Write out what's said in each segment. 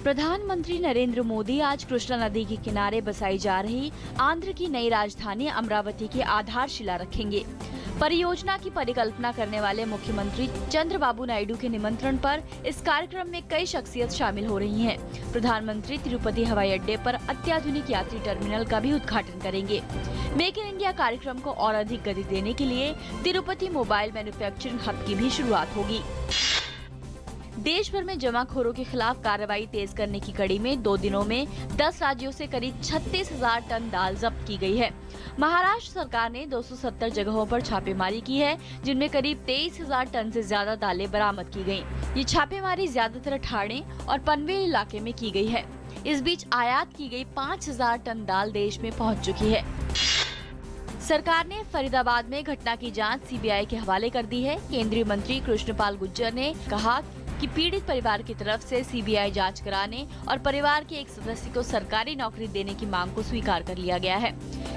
प्रधानमंत्री नरेंद्र मोदी आज कृष्णा नदी के किनारे बसाई जा रही आंध्र की नई राजधानी अमरावती की आधारशिला रखेंगे। परियोजना की परिकल्पना करने वाले मुख्यमंत्री चंद्रबाबू नायडू के निमंत्रण पर इस कार्यक्रम में कई शख्सियत शामिल हो रही हैं। प्रधानमंत्री तिरुपति हवाई अड्डे पर अत्याधुनिक यात्री टर्मिनल का भी उद्घाटन करेंगे। मेक इन इंडिया कार्यक्रम को और अधिक गति देने के लिए तिरुपति मोबाइल मैन्युफैक्चरिंग हब की भी शुरुआत होगी। देश भर में जमाखोरों के खिलाफ कार्रवाई तेज करने की कड़ी में 2 दिनों में 10 राज्यों से करीब 36,000 टन दाल जब्त की गई है। महाराष्ट्र सरकार ने 270 जगहों पर छापेमारी की है, जिनमें करीब 23,000 टन से ज्यादा दालें बरामद की गयी। ये छापेमारी ज्यादातर ठाणे और पनवेल इलाके में की गई है। इस बीच आयात की गई 5,000 टन दाल देश में पहुँच चुकी है। सरकार ने फरीदाबाद में घटना की जांच सीबीआई के हवाले कर दी है। केंद्रीय मंत्री कृष्णपाल गुर्जर ने कहा कि पीड़ित परिवार की तरफ से सीबीआई जांच कराने और परिवार के एक सदस्य को सरकारी नौकरी देने की मांग को स्वीकार कर लिया गया है।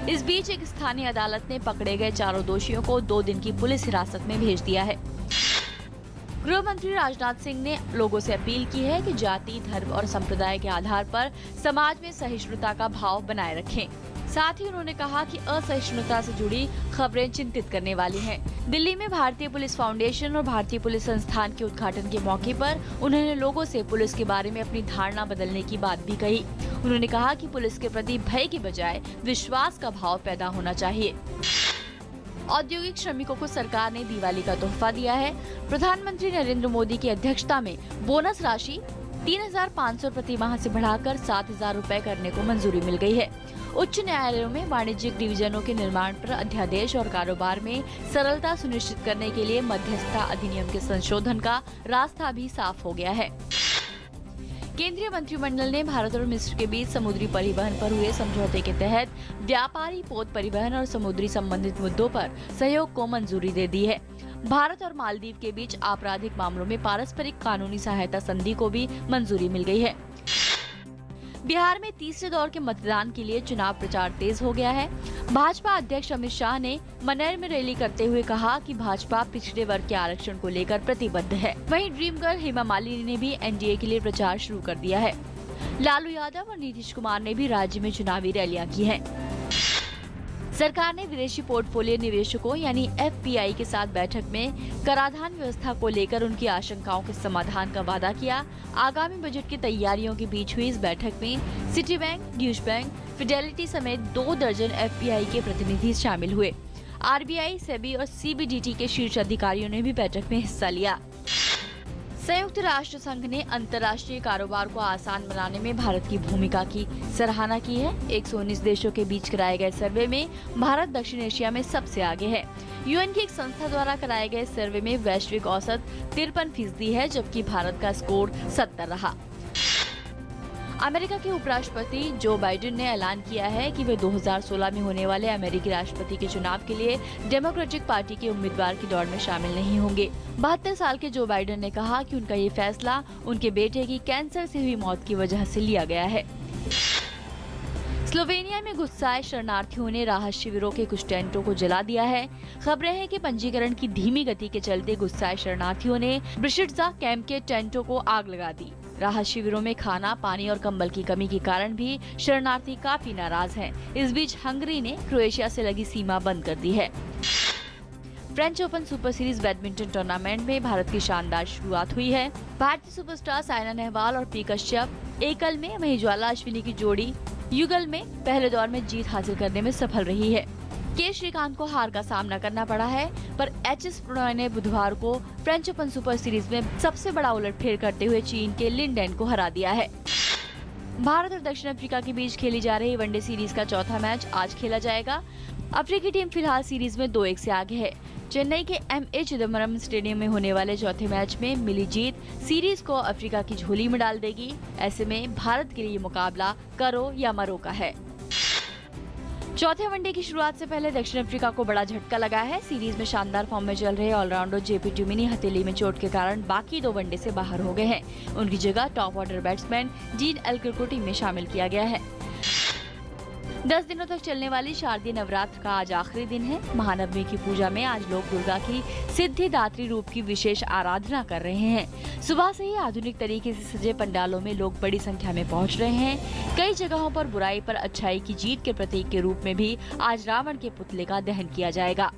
इस बीच एक स्थानीय अदालत ने पकड़े गए चारों दोषियों को 2 दिन की पुलिस हिरासत में भेज दिया है। गृह मंत्री राजनाथ सिंह ने लोगों से अपील की है कि जाति, धर्म और संप्रदाय के आधार पर समाज में सहिष्णुता का भाव बनाए रखें। साथ ही उन्होंने कहा कि असहिष्णुता से जुड़ी खबरें चिंतित करने वाली हैं। दिल्ली में भारतीय पुलिस फाउंडेशन और भारतीय पुलिस संस्थान के उद्घाटन के मौके पर उन्होंने लोगों से पुलिस के बारे में अपनी धारणा बदलने की बात भी कही। उन्होंने कहा कि पुलिस के प्रति भय की बजाय विश्वास का भाव पैदा होना चाहिए। औद्योगिक श्रमिकों को सरकार ने दिवाली का तोहफा दिया है। प्रधानमंत्री नरेंद्र मोदी की अध्यक्षता में बोनस राशि 3,500 प्रति माह से बढ़ाकर 7,000 रुपए करने को मंजूरी मिल गई है। उच्च न्यायालयों में वाणिज्यिक डिवीजनों के निर्माण पर अध्यादेश और कारोबार में सरलता सुनिश्चित करने के लिए मध्यस्थता अधिनियम के संशोधन का रास्ता भी साफ हो गया है। केंद्रीय मंत्रिमंडल ने भारत और मिस्र के बीच समुद्री परिवहन पर हुए समझौते के तहत व्यापारी पोत परिवहन और समुद्री संबंधित मुद्दों पर सहयोग को मंजूरी दे दी है। भारत और मालदीव के बीच आपराधिक मामलों में पारस्परिक कानूनी सहायता संधि को भी मंजूरी मिल गई है। बिहार में तीसरे दौर के मतदान के लिए चुनाव प्रचार तेज हो गया है। भाजपा अध्यक्ष अमित शाह ने मनेर में रैली करते हुए कहा कि भाजपा पिछड़े वर्ग के आरक्षण को लेकर प्रतिबद्ध है। वहीं ड्रीम गर्ल हेमा मालिनी ने भी एनडीए के लिए प्रचार शुरू कर दिया है। लालू यादव और नीतीश कुमार ने भी राज्य में चुनावी रैलियां की हैं। सरकार ने विदेशी पोर्टफोलियो निवेशकों यानी एफपीआई के साथ बैठक में कराधान व्यवस्था को लेकर उनकी आशंकाओं के समाधान का वादा किया। आगामी बजट की तैयारियों के बीच हुई इस बैठक में city bank, Deutsche bank, Fidelity समेत 2 दर्जन एफपीआई के प्रतिनिधि शामिल हुए। आरबीआई, सेबी और सीबीडीटी के शीर्ष अधिकारियों ने भी बैठक में हिस्सा लिया। संयुक्त राष्ट्र संघ ने अंतर्राष्ट्रीय कारोबार को आसान बनाने में भारत की भूमिका की सराहना की है। 119 देशों के बीच कराए गए सर्वे में भारत दक्षिण एशिया में सबसे आगे है। यूएन की एक संस्था द्वारा कराए गए सर्वे में वैश्विक औसत 53% है, जबकि भारत का स्कोर 70 रहा। अमेरिका के उपराष्ट्रपति जो बाइडेन ने ऐलान किया है कि वे 2016 में होने वाले अमेरिकी राष्ट्रपति के चुनाव के लिए डेमोक्रेटिक पार्टी के उम्मीदवार की दौड़ में शामिल नहीं होंगे। 72 साल के जो बाइडेन ने कहा कि उनका ये फैसला उनके बेटे की कैंसर से हुई मौत की वजह से लिया गया है। स्लोवेनिया में गुस्साए शरणार्थियों ने राहत शिविरों के कुछ टेंटों को जला दिया है। खबरें हैं कि पंजीकरण की धीमी गति के चलते गुस्साए शरणार्थियों ने ब्रिशिट्जा कैंप के टेंटों को आग लगा दी। राहत शिविरों में खाना, पानी और कंबल की कमी के कारण भी शरणार्थी काफी नाराज हैं। इस बीच हंगरी ने क्रोएशिया से लगी सीमा बंद कर दी है। French open super series badminton tournament में भारत की शानदार शुरुआत हुई है। भारतीय सुपरस्टार साइना नेहवाल और पी कश्यप एकल में, वहीं ज्वाला अश्विनी की जोड़ी युगल में पहले दौर में जीत हासिल करने में सफल रही है। के श्रीकांत को हार का सामना करना पड़ा है, पर एचएस प्रणॉय ने बुधवार को फ्रेंच ओपन सुपर सीरीज में सबसे बड़ा उलटफेर करते हुए चीन के लिंडेन को हरा दिया है। भारत और दक्षिण अफ्रीका के बीच खेली जा रही वनडे सीरीज का चौथा मैच आज खेला जाएगा। अफ्रीकी टीम फिलहाल सीरीज में 2-1 से आगे है। चेन्नई के एमए चिदम्बरम स्टेडियम में होने वाले चौथे मैच में मिली जीत सीरीज को अफ्रीका की झोली में डाल देगी। ऐसे में भारत के लिए मुकाबला करो या मरो का है। चौथे वनडे की शुरुआत से पहले दक्षिण अफ्रीका को बड़ा झटका लगा है। सीरीज में शानदार फॉर्म में चल रहे ऑलराउंडर जेपी ट्यूमिनी हथेली में चोट के कारण बाकी 2 वनडे से बाहर हो गए हैं। उनकी जगह top order batsman gene Elkar को टीम में शामिल किया गया है। 10 दिनों तक चलने वाली शारदीय नवरात्र का आज आखिरी दिन है। महानवमी की पूजा में आज लोग दुर्गा की सिद्धिदात्री रूप की विशेष आराधना कर रहे हैं। सुबह से ही आधुनिक तरीके से सजे पंडालों में लोग बड़ी संख्या में पहुंच रहे हैं। कई जगहों पर बुराई पर अच्छाई की जीत के प्रतीक के रूप में भी आज रावण के पुतले का दहन किया जाएगा।